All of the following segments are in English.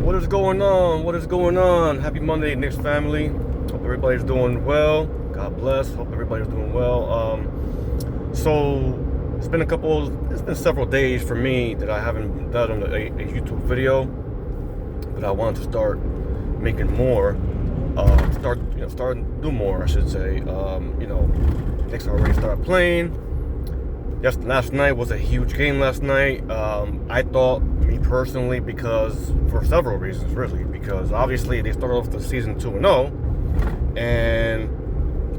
What is going on? What is going on? Happy Monday, Knicks family. Hope everybody's doing well. God bless. Hope everybody's doing well. So it's been several days for me that I haven't done a YouTube video, but I wanted to start making more. Start to do more, I should say. Knicks already started playing. Yes, last night was a huge game last night. I thought, me personally, because for several reasons, really. Because obviously they started off the season 2-0, and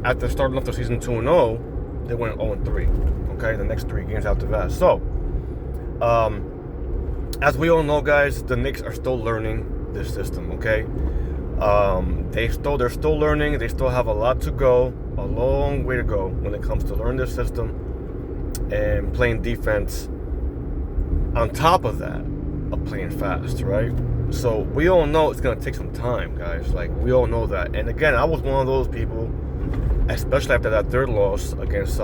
after starting off the season 2-0, they went 0-3. Okay, the next 3 games after that. So, as we all know, guys, the Knicks are still learning this system. Okay, they're still learning. They still have a lot to go, a long way to go when it comes to learning this system and playing defense on top of that of playing fast, right? So we all know it's going to take some time, guys. Like, we all know that. And again, I was one of those people, especially after that third loss against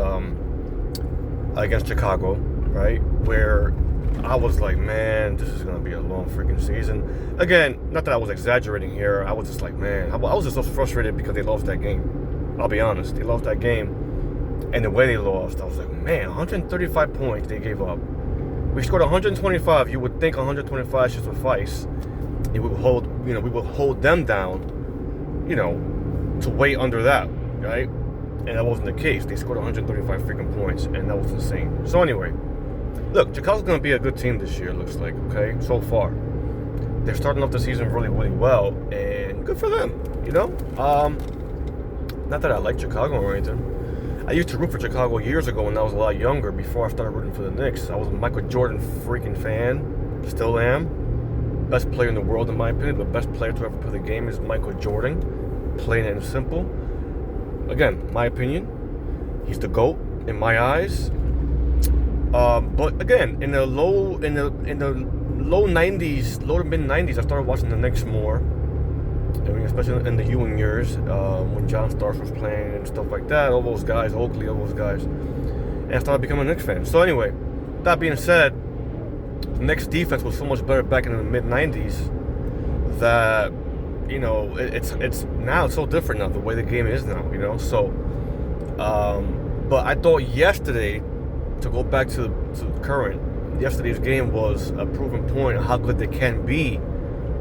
Chicago, right, where I was like, man, this is going to be a long freaking season. Again, not that I was exaggerating here. I was just like, man, I was just so frustrated because they lost that game. I'll be honest. They lost that game. And the way they lost, I was like, man, 135 points they gave up. We scored 125. You would think 125 should suffice. We would hold them down, to way under that, right? And that wasn't the case. They scored 135 freaking points, and that was insane. So anyway, look, Chicago's going to be a good team this year, it looks like, okay, so far. They're starting off the season really, really well, and good for them, Not that I like Chicago or anything. I used to root for Chicago years ago when I was a lot younger, before I started rooting for the Knicks. I was a Michael Jordan freaking fan. Still am. Best player in the world, in my opinion. The best player to ever play the game is Michael Jordan. Plain and simple. Again, my opinion. He's the GOAT in my eyes. But again, in the low 90s, low to mid 90s, I started watching the Knicks more. I mean, especially in the Ewing years, when John Starks was playing and stuff like that, all those guys, Oakley, all those guys, and I started becoming a Knicks fan. So anyway, that being said, the Knicks defense was so much better back in the mid 90s that it's now so different now, the way the game is now, So, but I thought yesterday, to go back to current, yesterday's game was a proven point of how good they can be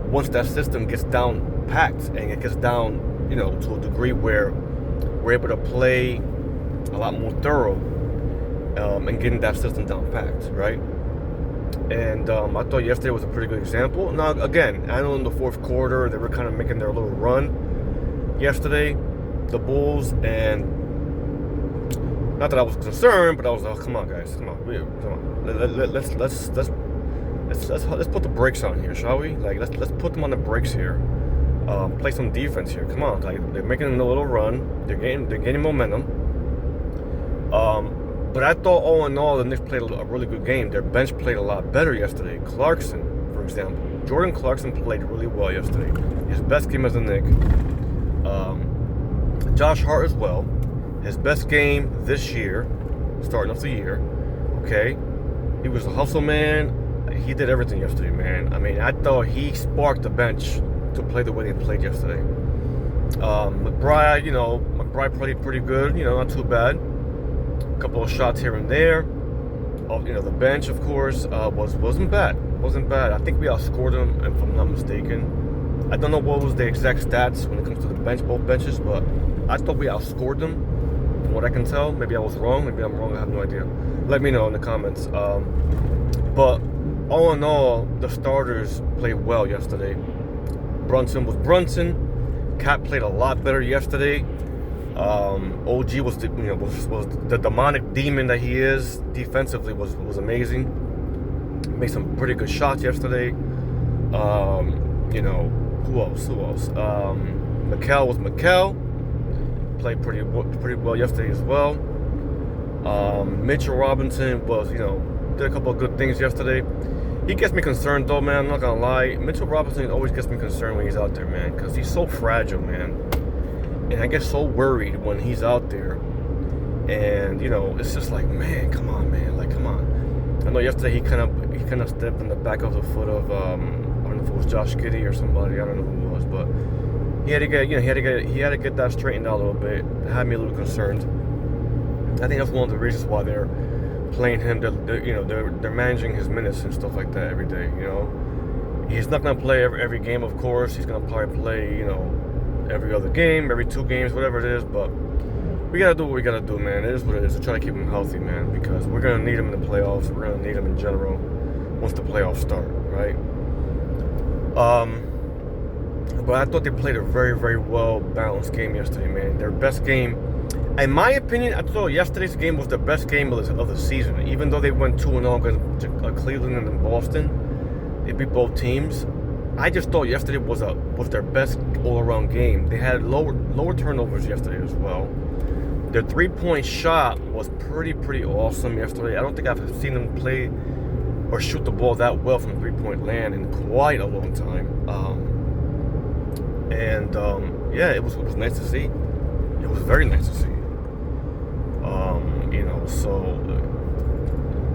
once that system gets down packed and it gets down, to a degree where we're able to play a lot more thorough, and getting that system down packed, right? And I thought yesterday was a pretty good example. Now, again, I know in the fourth quarter they were kind of making their little run yesterday, the Bulls, and not that I was concerned, but I was like, come on, guys, come on, let's put the brakes on here, shall we? Like, let's put them on the brakes here. Play some defense here. Come on, like, they're making a little run. They're gaining momentum. But I thought, all in all, the Knicks played a really good game. Their bench played a lot better yesterday. Clarkson, for example, Jordan Clarkson played really well yesterday. His best game as a Knick. Josh Hart as well. His best game this year, starting off the year. Okay, he was a hustle man. He did everything yesterday, man. I mean, I thought he sparked the bench to play the way they played yesterday. McBride played pretty good, not too bad. A couple of shots here and there. The bench, of course, wasn't bad. I think we outscored them, if I'm not mistaken. I don't know what was the exact stats when it comes to the bench, both benches, but I thought we outscored them, from what I can tell. Maybe I was wrong. Maybe I'm wrong. I have no idea. Let me know in the comments. But all in all, the starters played well yesterday. Brunson was Brunson. Cat played a lot better yesterday. OG was the demonic demon that he is. Defensively was amazing. Made some pretty good shots yesterday. Who else? Mikal was Mikal. Played pretty well yesterday as well. Mitchell Robinson was, did a couple of good things yesterday. He gets me concerned, though, man. I'm not gonna lie. Mitchell Robinson always gets me concerned when he's out there, man, because he's so fragile, man. And I get so worried when he's out there. And it's just like, man, come on, man. Like, come on. I know yesterday he kind of stepped on the back of the foot of know if it was Josh Giddey or somebody. I don't know who it was, but he had to get that straightened out a little bit. It had me a little concerned. I think that's one of the reasons why they're playing him. They're managing his minutes and stuff like that every day. You know, he's not gonna play every game, of course. He's gonna probably play, every other game, every 2 games, whatever it is. But we gotta do what we gotta do, man. It is what it is. To try to keep him healthy, man, because we're gonna need him in the playoffs. We're gonna need him in general once the playoffs start, right? But I thought they played a very, very well balanced game yesterday, man. Their best game, in my opinion. I thought yesterday's game was the best game of the season. Even though they went 2-0 against Cleveland and Boston, they beat both teams. I just thought yesterday was their best all-around game. They had lower turnovers yesterday as well. Their 3-point shot was pretty awesome yesterday. I don't think I've seen them play or shoot the ball that well from 3-point land in quite a long time. Yeah, it was nice to see. It was very nice to see. So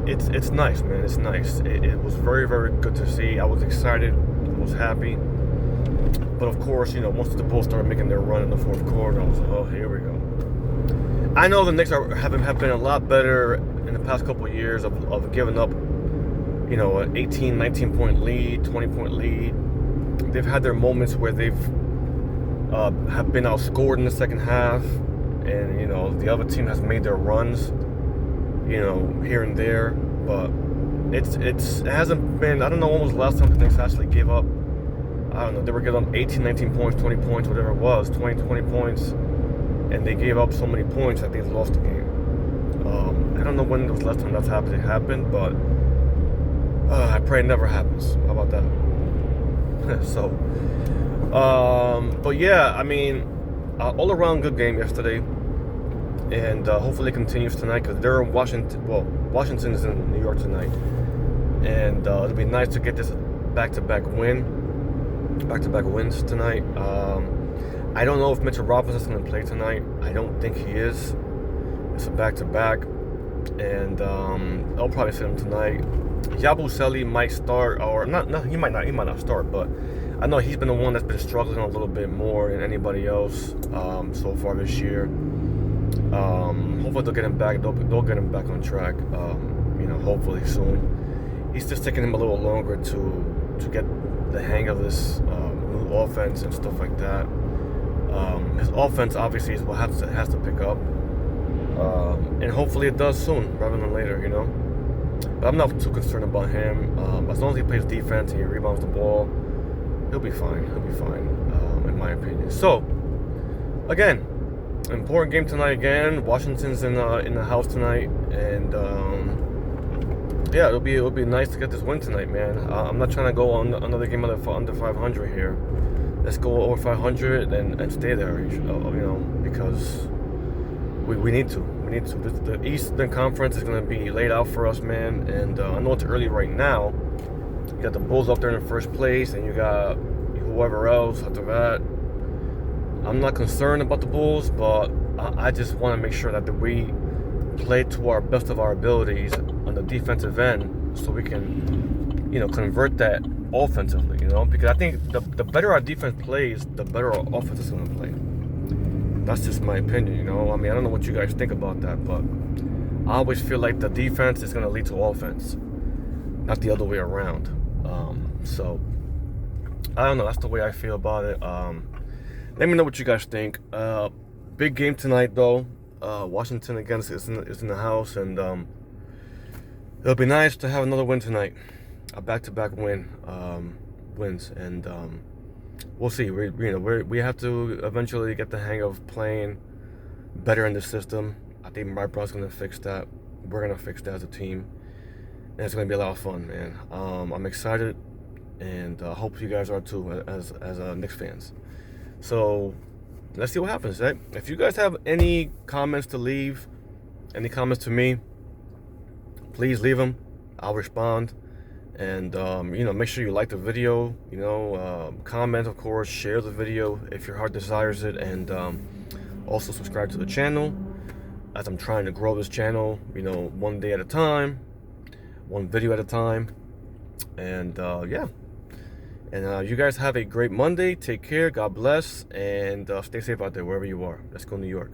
it's nice, man. It's nice. It was very, very good to see. I was excited. I was happy. But of course, once the Bulls started making their run in the fourth quarter, I was like, oh, here we go. I know the Knicks have been a lot better in the past couple of years of giving up, an 18, 19-point lead, 20-point lead. They've had their moments where they've have been outscored in the second half, and the other team has made their runs, here and there. But it hasn't been. I don't know when was the last time the Knicks actually gave up. I don't know. They were giving up 18, 19 points, 20 points, whatever it was, 20 points. And they gave up so many points that they lost the game. I don't know when was the last time that's happened, but I pray it never happens. How about that? But yeah, I mean, all around good game yesterday, and hopefully it continues tonight because they're in Washington. Well, Washington is in New York tonight, and it'll be nice to get this back-to-back wins tonight. I don't know if Mitchell Robinson's going to play tonight. I don't think he is. It's a back-to-back. And I'll probably sit him tonight. Yabusele might start, or not. He might not start. But I know he's been the one that's been struggling a little bit more than anybody else so far this year. Hopefully they'll get him back. They'll get him back on track. Hopefully soon. It's just taking him a little longer to get the hang of this new offense and stuff like that. His offense obviously is what has to pick up, and hopefully it does soon rather than later, But I'm not too concerned about him. As long as he plays defense and he rebounds the ball, he'll be fine. In my opinion. So, again, important game tonight. Again, Washington's in the house tonight, and yeah, it'll be nice to get this win tonight, man. I'm not trying to go on another game under 500 here. Let's go over 500 and stay there, because we need to. The Eastern Conference is going to be laid out for us, man. And I know it's early right now. You got the Bulls up there in the first place, and you got whoever else after that. I'm not concerned about the Bulls, but I just want to make sure that we play to our best of our abilities on the defensive end, so we can, convert that offensively, because I think the better our defense plays, the better our offense is going to play. That's just my opinion, I mean, I don't know what you guys think about that, but I always feel like the defense is going to lead to offense, not the other way around. So I don't know. That's the way I feel about it. Let me know what you guys think. Big game tonight, though. Washington against is in the house, and it'll be nice to have another win tonight. A back-to-back wins, and we'll see. We have to eventually get the hang of playing better in the system. I think Mike Brown's gonna fix that. We're gonna fix that as a team, and it's gonna be a lot of fun, man. I'm excited, and I hope you guys are too, as Knicks fans. So let's see what happens, right? If you guys have any comments to leave, any comments to me, please leave them. I'll respond. And, make sure you like the video, comment, of course, share the video if your heart desires it, and also subscribe to the channel, as I'm trying to grow this channel, one day at a time, one video at a time, and, yeah, And you guys have a great Monday. Take care. God bless. And stay safe out there wherever you are. Let's go New York.